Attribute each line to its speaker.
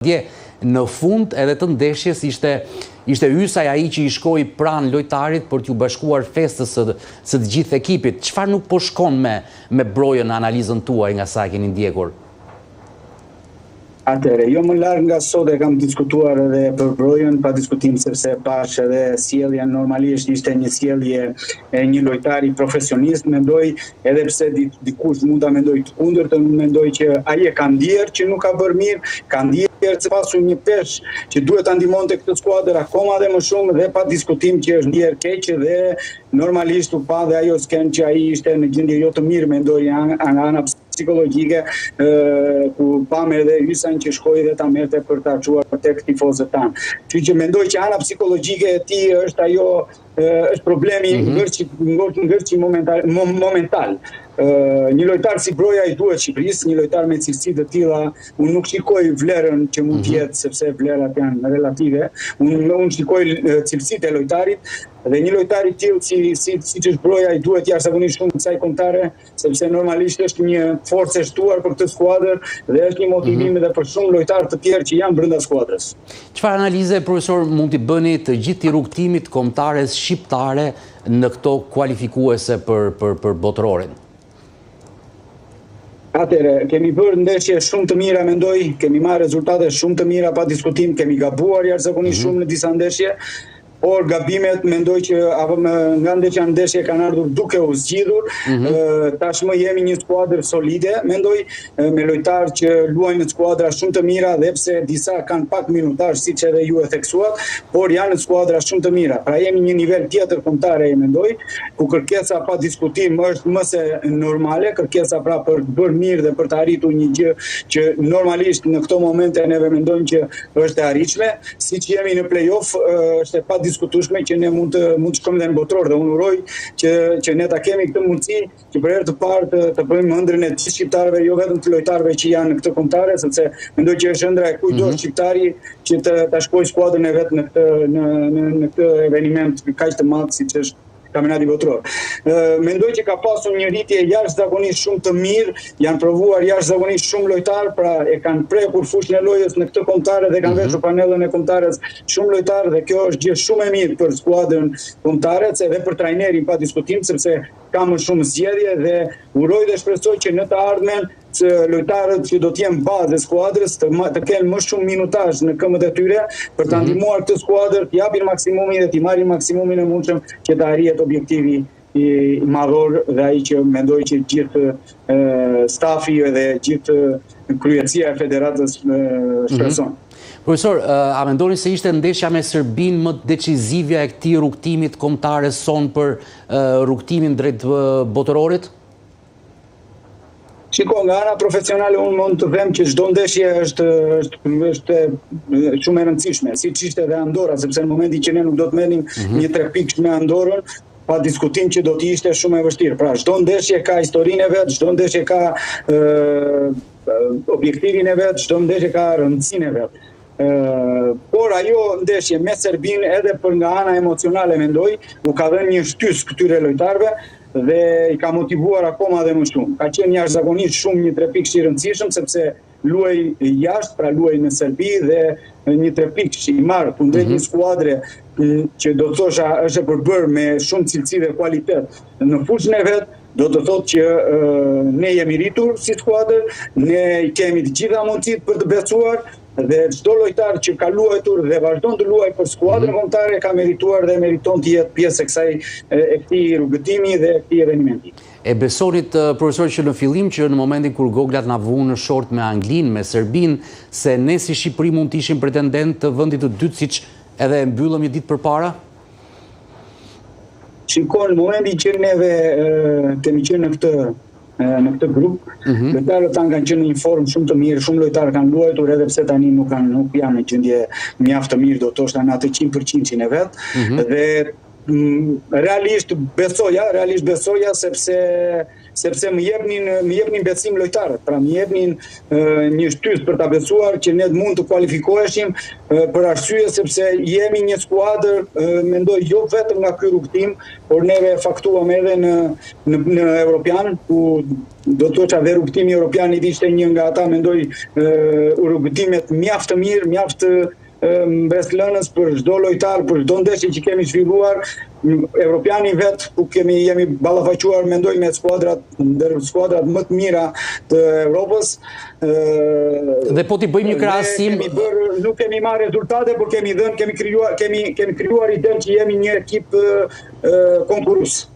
Speaker 1: Dje në fund edhe të ndeshjes ishte Ysaj ai që i shkoi pranë lojtarit për t'ju bashkuar festës së të gjithë ekipit. Çfarë nuk po shkon me brojën në analizën tuaj nga sa keni ndjekur?
Speaker 2: Atëre, jo më larg nga sot e kam diskutuar edhe për brojën, pa diskutim sepse pash edhe sjellja normalisht ishte një sjellje e një lojtari profesionist, mendoj edhe pse dikush mund ta mendoj të kundërtën, mendoj që ai e ka ndier që nuk ka bërë mirë, ka ndier se pasur një pesh që duhet ta ndihmonte këtë skuadër akoma dhe më shumë dhe pa diskutim që është ndier keq dhe normalisht u pa dhe ajo sken që ai ishte në gjendje jo të mirë, mendoj nga ana psikologjike, ku pam edhe Ysajn që shkoi dhe ta merrte për ta çuar tek tifozët tanë. Kështu që mendoj që ana psikologjike e tij është ajo është problemi ngërçi momental. Një lojtar si Broja i duhet Shqipërisë, një lojtar me cilësi të tilla, unë nuk shikoj vlerën që mund të jetë sepse vlerat janë relative. Unë shikoj cilësitë e lojtarit dhe një lojtar i tillë siç është Broja i duhet jashtëzakonisht shumë kësaj kombëtare, sepse normalisht është një forcë e shtuar për këtë skuadër dhe është një motivim edhe për shumë lojtarë të tjerë që janë brenda skuadrës.
Speaker 1: Çfarë analize, profesor, mund t'i bëni të gjithë rrugtimit kombëtares shqiptare në këto kualifikuese për botërorin?
Speaker 2: Atëre, kemi bërë ndeshje shumë të mira, mendoj, kemi marrë rezultate shumë të mira pa diskutim, kemi gabuar jashtëzakonisht shumë në disa ndeshje, por gabimet mendoj që nga ndeshja në ndeshje kanë ardhur duke u zgjidhur. Tashmë jemi një skuadër solide, mendoj, me lojtarë që luajnë në skuadra shumë të mira, dhe pse disa kanë pak minutazh siç edhe ju e theksuat, por janë në skuadra shumë të mira. Pra jemi një nivel tjetër kombëtare, mendoj, ku kërkesa pa diskutim është më se normale, kërkesa pra për të bërë mirë dhe për të arritur një gjë që normalisht në këto momente neve mendojmë që është e arritshme, siç jemi në play-off, është pa diskutueshme që ne mund të shkojmë edhe në botror dhe unë uroj që ne ta kemi këtë mundësi që për herë të parë të bëjmë ëndrrën e të shqiptarëve, jo vetëm të lojtarëve që janë në këtë kombëtare, sepse mendoj që është ëndra e kujdo shqiptari që ta shkojë skuadrën e vet në këtë eveniment kaq të madh siç është kampionati botror. Mendoj që ka pasur një rritje jashtëzakonisht shumë të mirë, janë provuar jashtëzakonisht shumë lojtarë, pra e kanë prekur fushën e lojës në këtë kombëtare dhe kanë veshur panellën e kombëtares shumë lojtarë dhe kjo është gjë shumë e mirë për skuadrën kombëtare edhe për trajnerin pa diskutim, sepse ka më shumë zgjedhje dhe uroj dhe shpresoj që në të ardhmen që lojtarët që do të jenë bazë e skuadrës të kenë më shumë minutazh në këmbët e tyre për ta ndihmuar këtë skuadër të japin maksimumin dhe të marrin maksimumin e mundshëm që të arrihet objektivi i madhor dhe ai që mendoj që gjithë stafi dhe gjithë kryetësia e federatës shpreson.
Speaker 1: Profesor, a mendoni se ishte ndeshja me Serbinë më decizivja e këtij rrugtimit kombëtar son për rrugtimin drejt botërorit?
Speaker 2: Shiko, nga ana profesionale unë mund të them që çdo ndeshje është shumë e rëndësishme, siç ishte edhe Andorra, sepse në momentin që ne nuk do të merrim një 3 pikë me Andorrën, pa diskutim që do të ishte shumë e vështirë. Pra, çdo ndeshje ka historinë e vet, çdo ndeshje ka objektivin e vet, çdo ndeshje ka rëndësinë e vet. Por ajo ndeshje me Serbinë edhe për nga ana emocionale mendoj, u ka dhënë një shtys këtyre lojtarëve dhe i ka motivuar akoma dhe më shumë. Ka qenë jashtëzakonisht shumë një 3 pikë i rëndësishëm sepse luaj jashtë, pra luaj në Serbi dhe një 3 pikë i marr kundrejt një skuadre që do të thosha është e përbërë me shumë cilësi dhe kualitet në fushën e vet, do të thotë që ne jemi rritur si skuadër, ne kemi të gjitha mundësitë për të besuar dhe çdo lojtar që ka luajtur dhe vazhdon të luajë për skuadrën kombëtare ka merituar dhe meriton të jetë pjesë e këtij rrugëtimi dhe këtij evenimenti.
Speaker 1: E besonit, profesor, që në fillim që në momentin kur Goglat na vunë në short me Anglinë, me Serbinë, se ne si Shqipëri mund të ishim pretendent të vendit të dytë siç edhe e mbyllëm një ditë përpara?
Speaker 2: Shikoj, në momentin që neve kemi qenë në këtë grup, lojtarët tanë kanë qenë në një formë shumë të mirë, shumë lojtarë kanë luajtur edhe pse tani nuk janë në gjendje mjaft të mirë, do të thoshta në atë 100% e vet, dhe realisht besoja sepse sepse më jepnin besim lojtarët, pra më jepnin një shtys për ta besuar që ne mund të kualifikoheshim për arsye sepse jemi një skuadër, mendoj jo vetëm nga ky rrugtim, por neve faktuam edhe në Europian, ku do të thotë edhe rrugtimi Europian ishte një nga ata, mendoj, rrugtimet mjaft të mirë, mjaft mbreslënës për çdo lojtar, për çdo ndeshje që kemi zhvilluar. Europiani vet, ku jemi ballafaquar, mendoj, me ndër skuadrat më të mira të Europës.
Speaker 1: Dhe po t'i bëjmë një krahasim,
Speaker 2: nuk kemi marrë rezultate, por kemi krijuar idenë që jemi një ekip konkurrues.